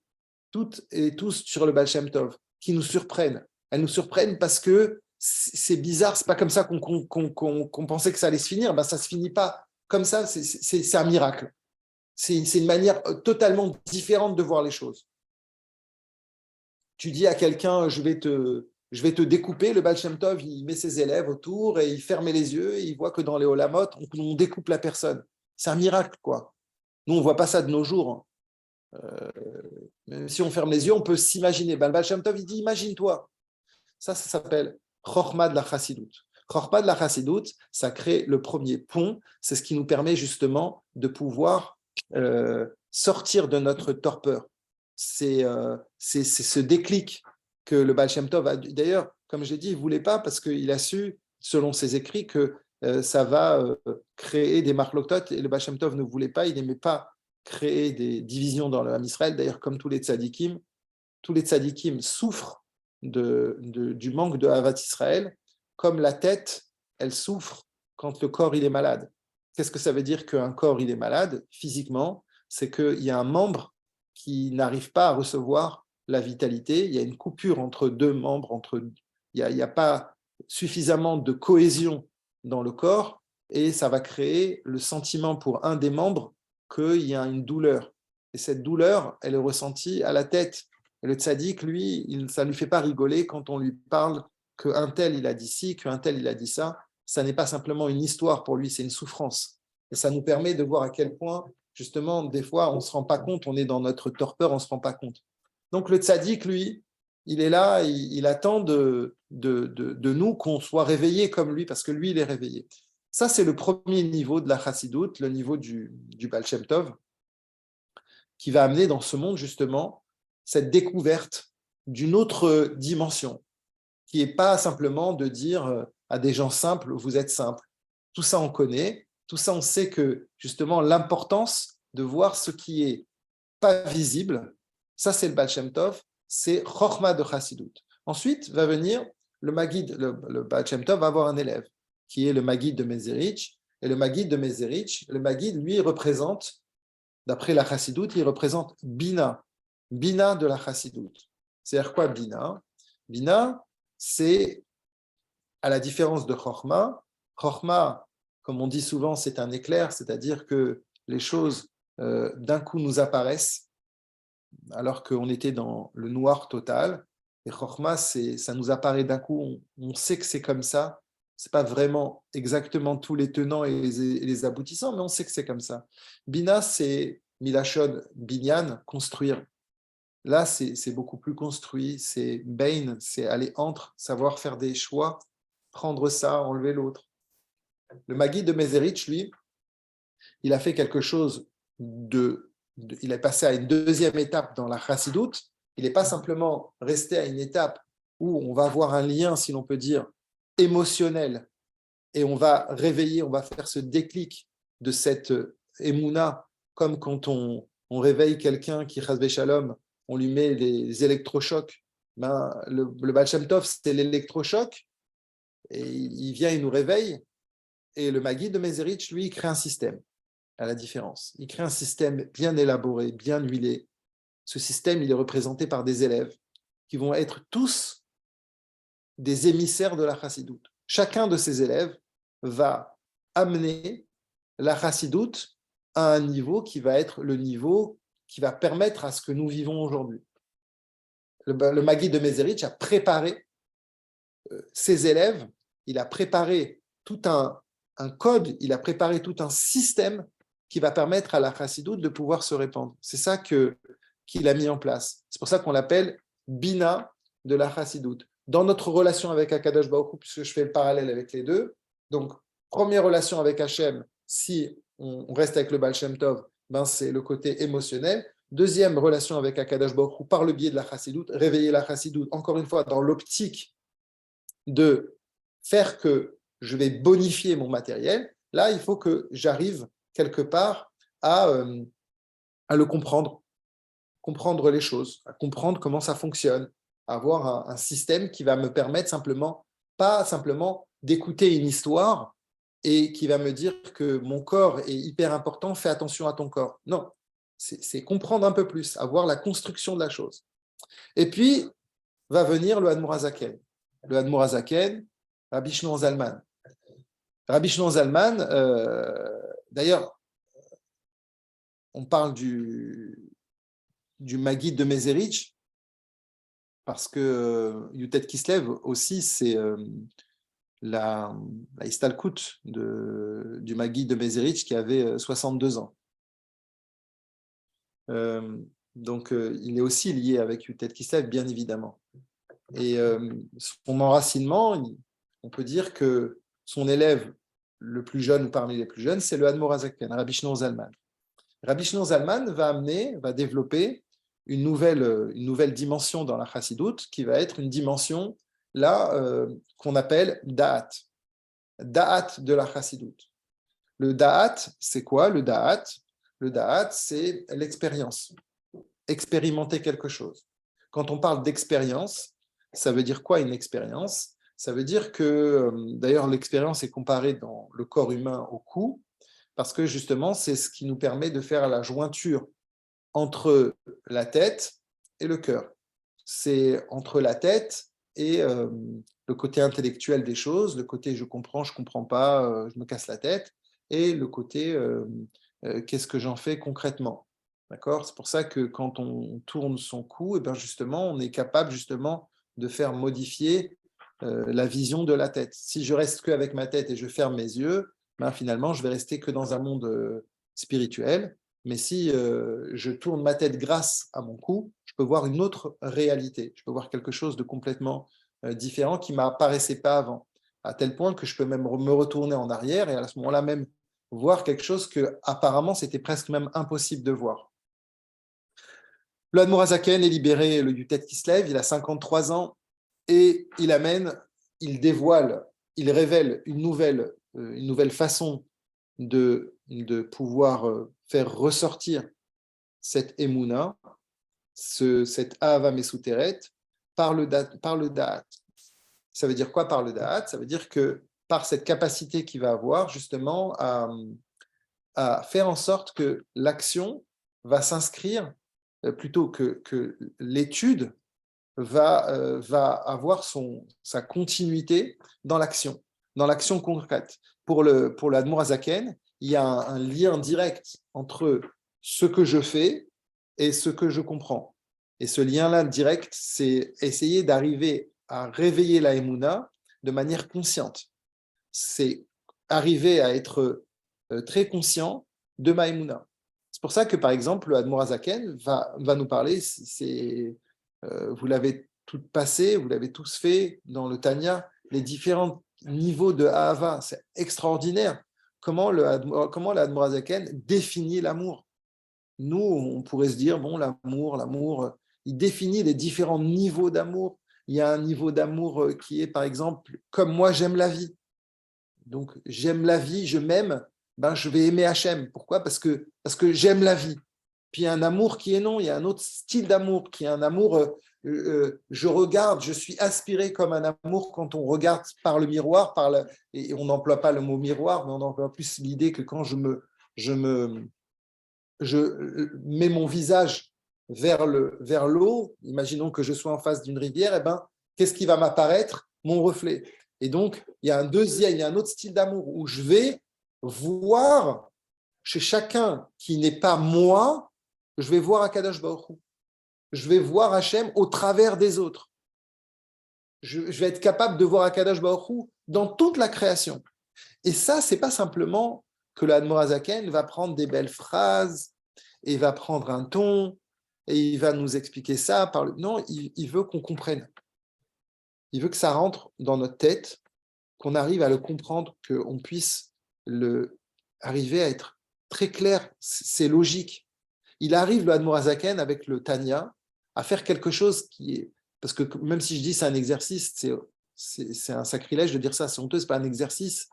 toutes et tous sur le Baal Shem Tov, qui nous surprennent. Elles nous surprennent parce que c'est bizarre, c'est pas comme ça qu'on pensait que ça allait se finir. Ça se finit pas comme ça, c'est un miracle. C'est une manière totalement différente de voir les choses. Tu dis à quelqu'un, je vais te découper, le Baal Shem Tov, il met ses élèves autour et il ferme les yeux et il voit que dans les Olamot, on découpe la personne. C'est un miracle, quoi. Nous, on ne voit pas ça de nos jours. Même si on ferme les yeux, on peut s'imaginer. Ben, le Baal Shem Tov, il dit, imagine-toi. Ça s'appelle Chochma de la Chassidut. Chochma de la Chassidut, ça crée le premier pont. C'est ce qui nous permet justement de pouvoir sortir de notre torpeur. C'est ce déclic que le Baal Shem Tov a. D'ailleurs, comme j'ai dit, il ne voulait pas parce qu'il a su, selon ses écrits, que ça va créer des marlotot et le Baal Shem Tov ne voulait pas, il n'aimait pas créer des divisions dans le Ham Israël. D'ailleurs, comme tous les tzadikim souffrent du manque de Havat Israël, comme la tête, elle souffre quand le corps il est malade. Qu'est-ce que ça veut dire qu'un corps il est malade physiquement? C'est qu'il y a un membre qui n'arrive pas à recevoir la vitalité, il y a une coupure entre deux membres, il n'y a pas suffisamment de cohésion dans le corps, et ça va créer le sentiment pour un des membres qu'il y a une douleur. Et cette douleur, elle est ressentie à la tête. Et le tzaddik, lui, ça ne lui fait pas rigoler quand on lui parle qu'un tel, il a dit ci, qu'un tel, il a dit ça. Ça n'est pas simplement une histoire pour lui, c'est une souffrance. Et ça nous permet de voir à quel point, justement, des fois, on ne se rend pas compte, on est dans notre torpeur, on ne se rend pas compte. Donc le tzaddik, lui, il est là, il attend de nous qu'on soit réveillés comme lui, parce que lui, il est réveillé. Ça, c'est le premier niveau de la Chassidoute, le niveau du Baal Shem Tov, qui va amener dans ce monde, justement, cette découverte d'une autre dimension, qui n'est pas simplement de dire à des gens simples, vous êtes simples. Tout ça, on connaît. Tout ça, on sait que, justement, l'importance de voir ce qui est pas visible, ça, c'est le Baal Shem Tov, c'est Chochma de Chassidut. Ensuite, va venir le Maguid, le Baal Shem Tov va avoir un élève, qui est le Maguid de Mezerich. Et le Maguid de Mezerich, le Maguid, lui, représente, d'après la Chassidut, il représente Bina de la Chassidut. C'est-à-dire quoi, Bina? Bina, c'est, à la différence de Chochma, Chochma, comme on dit souvent, c'est un éclair, c'est-à-dire que les choses d'un coup nous apparaissent, alors qu'on était dans le noir total. Et Chochma, ça nous apparaît d'un coup, on sait que c'est comme ça. Ce n'est pas vraiment exactement tous les tenants et les aboutissants, mais on sait que c'est comme ça. Bina, c'est Milachon, binyan, construire. Là, c'est beaucoup plus construit, c'est Bain, c'est aller entre, savoir faire des choix, prendre ça, enlever l'autre. Le Maguid de Mezerich, lui, il a fait quelque chose il est passé à une deuxième étape dans la Chassidut. Il n'est pas simplement resté à une étape où on va avoir un lien, si l'on peut dire, émotionnel, et on va réveiller, on va faire ce déclic de cette émouna, comme quand on réveille quelqu'un qui, chas shalom, on lui met les électrochocs. Le Baal Shem Tov, c'est l'électrochoc, et il vient, il nous réveille, et le Maguid de Mezerich, lui, il crée un système, à la différence. Il crée un système bien élaboré, bien huilé. Ce système, il est représenté par des élèves qui vont être tous des émissaires de la Chassidut. Chacun de ces élèves va amener la Chassidut à un niveau qui va être le niveau qui va permettre à ce que nous vivons aujourd'hui. Le Maguid de Mezerich a préparé ses élèves, il a préparé tout un code, il a préparé tout un système qui va permettre à la Chassidut de pouvoir se répandre. C'est ça qu'il a mis en place. C'est pour ça qu'on l'appelle Bina de la Chassidut. Dans notre relation avec Akadosh Baruch Hu, puisque je fais le parallèle avec les deux, donc première relation avec Hachem, si on reste avec le Baal Shem Tov, c'est le côté émotionnel. Deuxième relation avec Akadosh Baruch Hu, par le biais de la Chassidut, réveiller la Chassidut, encore une fois, dans l'optique de faire que je vais bonifier mon matériel. Là, il faut que j'arrive quelque part à le comprendre les choses, à comprendre comment ça fonctionne, à avoir un système qui va me permettre pas simplement d'écouter une histoire et qui va me dire que mon corps est hyper important, fais attention à ton corps. Non, c'est comprendre un peu plus, avoir la construction de la chose. Et puis, va venir le Admor HaZaken. Le Admor HaZaken, Rabbi Shimon Zalman. Rabbi Shimon Zalman, d'ailleurs, on parle du Maguid de Mézérich, parce que Yutet Kislev aussi, c'est la Istalkut du Maguid de Mézérich qui avait 62 ans. Donc, il est aussi lié avec Yutet Kislev, bien évidemment. Et son enracinement, on peut dire que son élève le plus jeune ou parmi les plus jeunes, c'est le Admor HaZaken, Rabbi Shneur Zalman. Rabbi Shneur Zalman va développer une nouvelle dimension dans la Chassidoute qui va être une dimension là qu'on appelle Da'at. Da'at de la Chassidoute. Le Da'at, c'est quoi le Da'at? Le Da'at, c'est l'expérience. Expérimenter quelque chose. Quand on parle d'expérience, ça veut dire quoi une expérience? Ça veut dire que, d'ailleurs, l'expérience est comparée dans le corps humain au cou, parce que justement, c'est ce qui nous permet de faire la jointure entre la tête et le cœur. C'est entre la tête et le côté intellectuel des choses, le côté je comprends pas, je me casse la tête, et le côté qu'est-ce que j'en fais concrètement. D'accord? C'est pour ça que quand on tourne son cou, et bien justement, on est capable justement de faire modifier la vision de la tête. Si je reste qu'avec ma tête et je ferme mes yeux, ben finalement, je vais rester que dans un monde spirituel. Mais si je tourne ma tête grâce à mon cou, je peux voir une autre réalité. Je peux voir quelque chose de complètement différent qui ne m'apparaissait pas avant. À tel point que je peux même me retourner en arrière et à ce moment-là même voir quelque chose que apparemment c'était presque même impossible de voir. Le Admor HaZaken est libéré le Yutet Kislev, il a 53 ans et il dévoile, il révèle une nouvelle façon de pouvoir faire ressortir cette Emouna, cette Ahava Mesuteret, par le Da'at. Ça veut dire quoi par le Da'at? Ça veut dire que par cette capacité qu'il va avoir justement à faire en sorte que l'action va s'inscrire, plutôt que l'étude va avoir sa continuité dans l'action concrète. Pour l'Admor HaZaken, il y a un lien direct entre ce que je fais et ce que je comprends. Et ce lien-là direct, c'est essayer d'arriver à réveiller la Emouna de manière consciente. C'est arriver à être très conscient de ma Emouna. C'est pour ça que, par exemple, le Admor HaZaken va nous parler, vous l'avez tout passé, vous l'avez tous fait dans le Tanya, les différents niveaux de Ahava, c'est extraordinaire. Comment le Admor HaZaken définit l'amour? Nous, on pourrait se dire, bon, l'amour, il définit les différents niveaux d'amour. Il y a un niveau d'amour qui est, par exemple, comme moi, j'aime la vie. Donc, j'aime la vie, je m'aime, ben, je vais aimer Hachem. Pourquoi? Parce que j'aime la vie. Puis il y a un amour qui est non, il y a un autre style d'amour, qui est un amour, je regarde, je suis aspiré comme un amour quand on regarde par le miroir, et on n'emploie pas le mot miroir, mais on emploie plus l'idée que quand je mets mon visage vers l'eau, imaginons que je sois en face d'une rivière, et ben, qu'est-ce qui va m'apparaître? Mon reflet. Et donc, il y a un autre style d'amour où je vais voir chez chacun qui n'est pas moi, je vais voir Akadosh Baruch Hu. Je vais voir Hachem au travers des autres. Je vais être capable de voir Akadosh Baruch Hu dans toute la création. Et ça, c'est pas simplement que l'Admor HaZaken va prendre des belles phrases et va prendre un ton et il va nous expliquer ça. Non, il veut qu'on comprenne. Il veut que ça rentre dans notre tête, qu'on arrive à le comprendre, qu'on puisse arriver à être très clair. C'est logique. Il arrive, le Admor HaZaken, avec le Tanya, à faire quelque chose qui est... Parce que même si je dis c'est un exercice, c'est un sacrilège de dire ça, c'est honteux, c'est pas un exercice,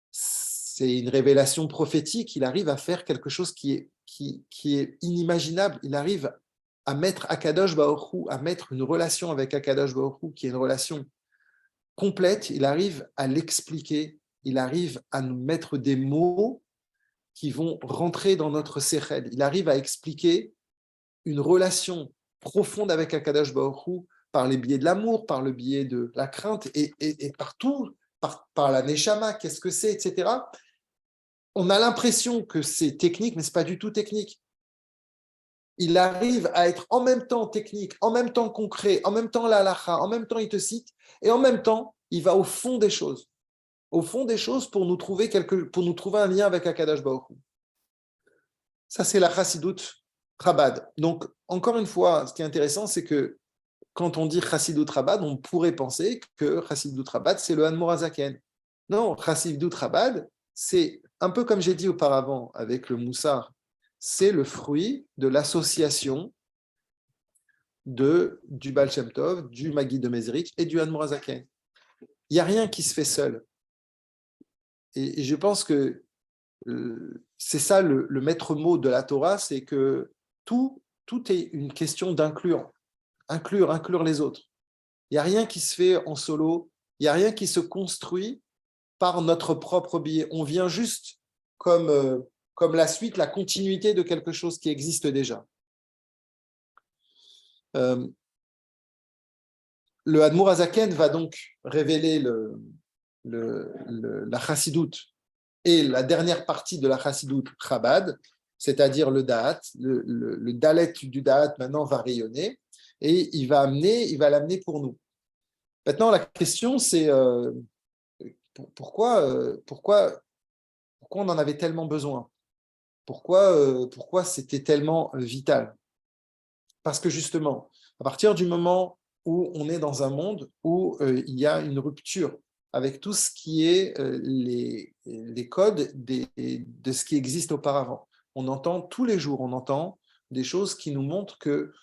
c'est une révélation prophétique. Il arrive à faire quelque chose qui est inimaginable. Il arrive à mettre Akadosh Baruch Hu, à mettre une relation avec Akadosh Baruch Hu, qui est une relation complète. Il arrive à l'expliquer, il arrive à nous mettre des mots qui vont rentrer dans notre séchel. Il arrive à expliquer une relation profonde avec Akadosh Baruch Hu par les biais de l'amour, par le biais de la crainte et partout, par la neshama, qu'est-ce que c'est, etc. on a l'impression que c'est technique, mais ce n'est pas du tout technique. Il arrive à être en même temps technique, en même temps concret, en même temps la halakha, en même temps il te cite, et en même temps, il va au fond des choses. Au fond des choses pour nous trouver, un lien avec Akadosh Baruch Hu. Ça, c'est la Chassidoute Chabad. Donc, encore une fois, ce qui est intéressant, c'est que quand on dit Chassidoute Chabad, on pourrait penser que Chassidoute Chabad, c'est le Admor HaZaken. Non, Chassidoute Chabad, c'est un peu comme j'ai dit auparavant avec le Moussar, c'est le fruit de l'association du Baal Shem Tov, du Maggid de Mezrich et du Admor HaZaken. Il n'y a rien qui se fait seul. Et je pense que c'est ça le maître mot de la Torah, c'est que tout est une question d'inclure, inclure les autres. Il n'y a rien qui se fait en solo, il n'y a rien qui se construit par notre propre biais. On vient juste comme la suite, la continuité de quelque chose qui existe déjà. Le Admor HaZaken va donc révéler la chassidoute et la dernière partie de la chassidoute Chabad, c'est-à-dire le Da'at. Le Dalet du Da'at maintenant va rayonner et il va l'amener pour nous. Maintenant, la question, c'est pourquoi on en avait tellement besoin? Pourquoi c'était tellement vital? Parce que justement, à partir du moment où on est dans un monde où il y a une rupture avec tout ce qui est les codes de ce qui existe auparavant. On entend tous les jours, on entend des choses qui nous montrent que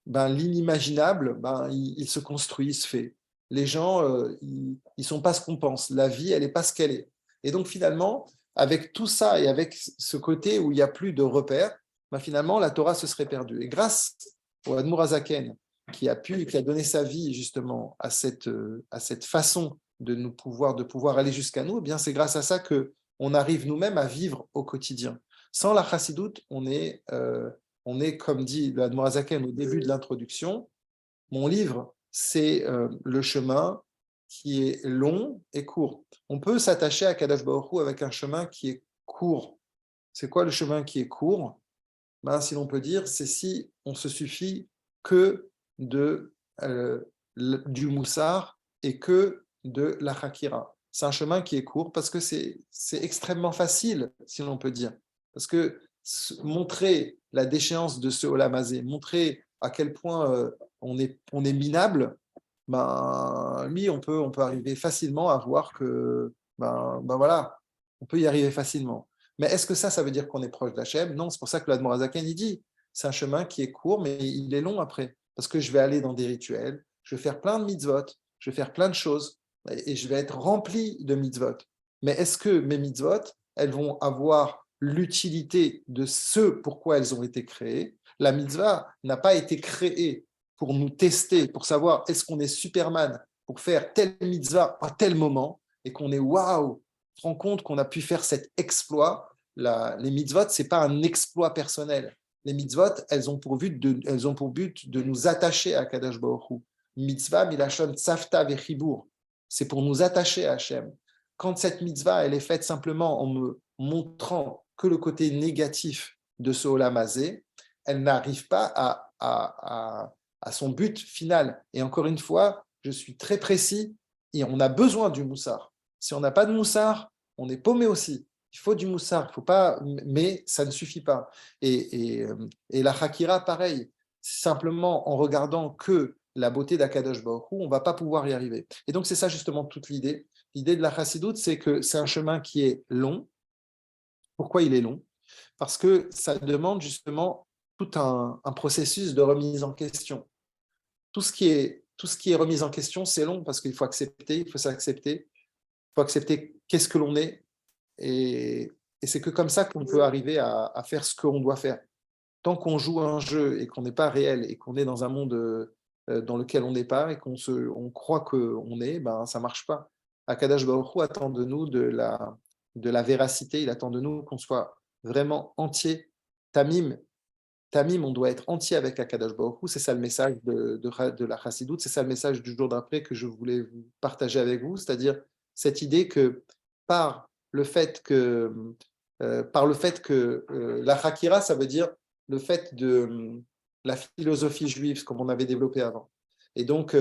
l'inimaginable, il se construit, il se fait. Les gens, ils ne sont pas ce qu'on pense. La vie, elle n'est pas ce qu'elle est. Et donc finalement, avec tout ça et avec ce côté où il n'y a plus de repères, finalement, la Torah se serait perdue. Et grâce au Admor HaZaken, qui a donné sa vie justement à cette façon de pouvoir aller jusqu'à nous, eh bien c'est grâce à ça que on arrive nous-mêmes à vivre au quotidien. Sans la chassidoute, on est comme dit le Admor HaZaken au début de l'introduction, mon livre, c'est le chemin qui est long et court. On peut s'attacher à Kadosh Baruch Hu avec un chemin qui est court. C'est quoi le chemin qui est court? Si l'on peut dire, c'est si on se suffit que du moussard et que de la hakira. C'est un chemin qui est court parce que c'est extrêmement facile, si l'on peut dire. Parce que montrer la déchéance de ce Olamazé, montrer à quel point on est minable, lui, on peut arriver facilement à voir que, voilà, on peut y arriver facilement. Mais est-ce que ça veut dire qu'on est proche d'Hachem? Non, c'est pour ça que l'Admor HaZaken, il dit, c'est un chemin qui est court, mais il est long après. Parce que je vais aller dans des rituels, je vais faire plein de mitzvot, je vais faire plein de choses, et je vais être rempli de mitzvot. Mais est-ce que mes mitzvot, elles vont avoir l'utilité de ce pourquoi elles ont été créées? La mitzvah n'a pas été créée pour nous tester, pour savoir est-ce qu'on est Superman, pour faire telle mitzvah à tel moment, et qu'on est waouh, se rend compte qu'on a pu faire cet exploit. Les mitzvot, ce n'est pas un exploit personnel. Les mitzvot, elles ont pour but de nous attacher à Kadosh Baruch Hu. Mitzvah, milashon tzavta vechibur. C'est pour nous attacher à Hachem. Quand cette mitzvah, elle est faite simplement en me montrant que le côté négatif de ce olam hazé, elle n'arrive pas à son but final. Et encore une fois, je suis très précis, et on a besoin du moussard. Si on n'a pas de moussard, on est paumé aussi. Il faut du moussard, il faut pas, mais ça ne suffit pas. Et la Hakira, pareil, simplement en regardant que la beauté d'Akadosh Baruch Hu, on ne va pas pouvoir y arriver. Et donc, c'est ça justement toute l'idée. L'idée de la Chassidoute, c'est que c'est un chemin qui est long. Pourquoi il est long? Parce que ça demande justement tout un processus de remise en question. Tout ce qui est remise en question, c'est long parce qu'il faut accepter, il faut s'accepter, il faut accepter qu'est-ce que l'on est. Et c'est que comme ça qu'on peut arriver à faire ce qu'on doit faire. Tant qu'on joue un jeu et qu'on n'est pas réel et qu'on est dans un monde dans lequel on n'est pas et on croit qu'on est, ça ne marche pas. Akadosh Baruch Hu attend de nous de la véracité, il attend de nous qu'on soit vraiment entier. Tamim, on doit être entier avec Akadosh Baruch Hu. C'est ça le message de la Chassidoute, c'est ça le message du jour d'après que je voulais vous partager avec vous, c'est-à-dire cette idée que par le fait que par le fait que la Hakira, ça veut dire le fait de la philosophie juive, comme on avait développé avant. Et donc,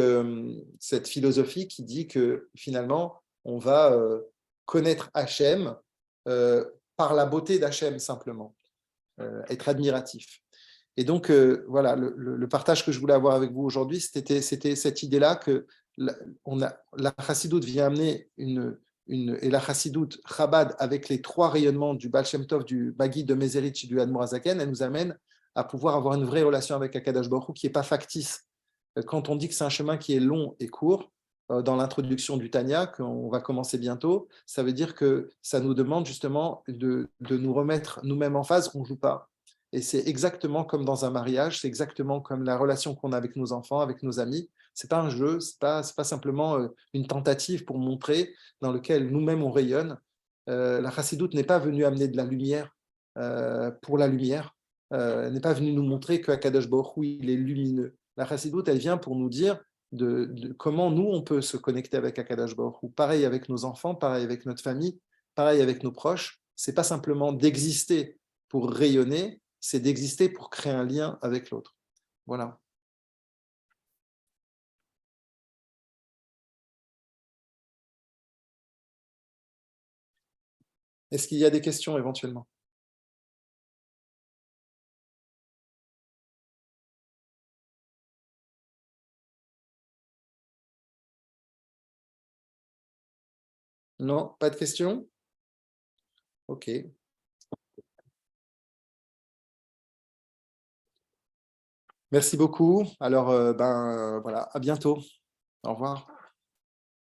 cette philosophie qui dit que finalement, on va connaître Hachem par la beauté d'Hachem simplement, être admiratif. Et donc, voilà, le partage que je voulais avoir avec vous aujourd'hui, c'était cette idée-là que la chassidoute vient amener et la chassidoute Chabad, avec les trois rayonnements du Baal Shem Tov, du Maggid de Mezerich et du Admor HaZaken, elle nous amène à pouvoir avoir une vraie relation avec Akadosh Baruch Hu qui n'est pas factice. Quand on dit que c'est un chemin qui est long et court, dans l'introduction du Tanya, qu'on va commencer bientôt, ça veut dire que ça nous demande justement de nous remettre nous-mêmes en phase, on ne joue pas. Et c'est exactement comme dans un mariage, c'est exactement comme la relation qu'on a avec nos enfants, avec nos amis. Ce n'est pas un jeu, ce n'est pas simplement une tentative pour montrer dans lequel nous-mêmes on rayonne. La chassidoute n'est pas venue amener de la lumière pour la lumière, n'est pas venue nous montrer qu'Akadosh Baruch Hu, il est lumineux. La chassidoute, elle vient pour nous dire de comment nous, on peut se connecter avec Akadosh Baruch Hu. Pareil avec nos enfants, pareil avec notre famille, pareil avec nos proches. Ce n'est pas simplement d'exister pour rayonner, c'est d'exister pour créer un lien avec l'autre. Voilà. Est-ce qu'il y a des questions éventuellement? Non, pas de questions? Ok. Merci beaucoup. Alors, voilà, à bientôt. Au revoir.